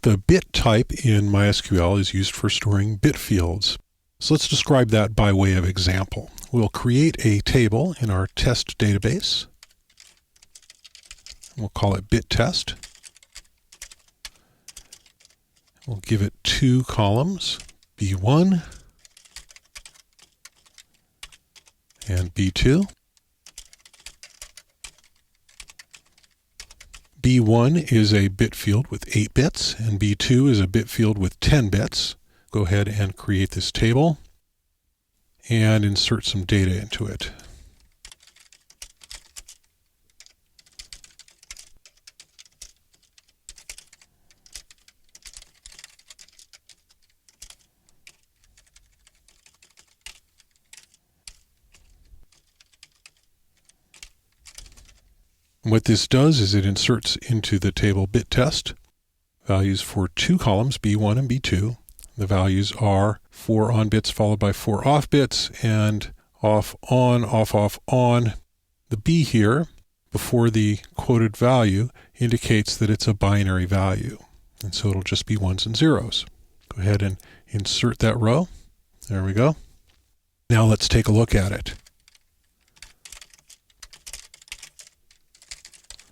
The bit type in MySQL is used for storing bit fields. So let's describe that by way of example. We'll create a table in our test database. We'll call it bit test. We'll give it 2 columns, B1 and B2. B1 is a bit field with 8 bits, and B2 is a bit field with 10 bits. Go ahead and create this table and insert some data into it. What this does is it inserts into the table bit test values for 2 columns, B1 and B2. The values are 4 on bits followed by 4 off bits, and off, on, off, off, on. The B here, before the quoted value, indicates that it's a binary value. And so it'll just be ones and zeros. Go ahead and insert that row. There we go. Now let's take a look at it.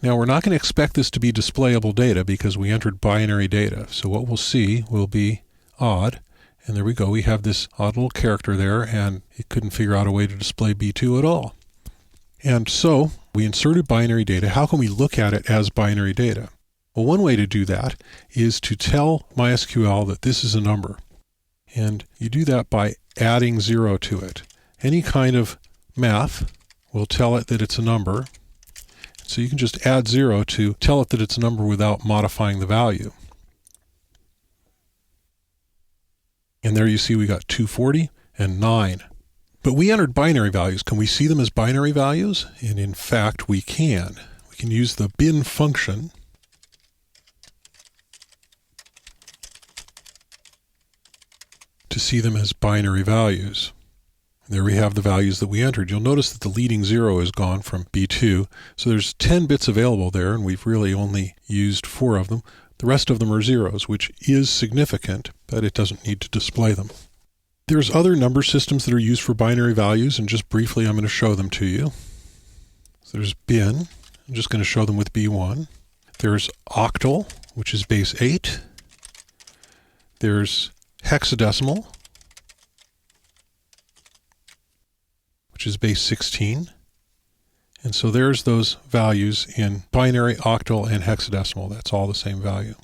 Now we're not going to expect this to be displayable data because we entered binary data. So what we'll see will be odd. And there we go. We have this odd little character there, and it couldn't figure out a way to display B2 at all. And so we inserted binary data. How can we look at it as binary data? Well, one way to do that is to tell MySQL that this is a number. And you do that by adding 0 to it. Any kind of math will tell it that it's a number. So you can just add 0 to tell it that it's a number without modifying the value. And there you see we got 240 and 9. But we entered binary values. Can we see them as binary values? And in fact, we can. We can use the bin function to see them as binary values. There we have the values that we entered. You'll notice that the leading 0 is gone from B2. So there's 10 bits available there, and we've really only used 4 of them. The rest of them are zeros, which is significant, but it doesn't need to display them. There's other number systems that are used for binary values, and just briefly I'm going to show them to you. So there's bin. I'm just going to show them with B1. There's octal, which is base 8. There's hexadecimal, which is base 16. And so there's those values in binary, octal, and hexadecimal. That's all the same value.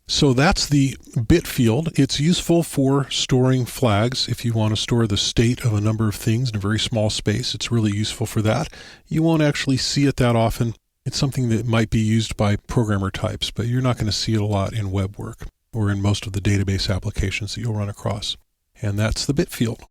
So that's the bit field. It's useful for storing flags. If you want to store the state of a number of things in a very small space, it's really useful for that. You won't actually see it that often. It's something that might be used by programmer types, but you're not going to see it a lot in web work or in most of the database applications that you'll run across. And that's the bit field.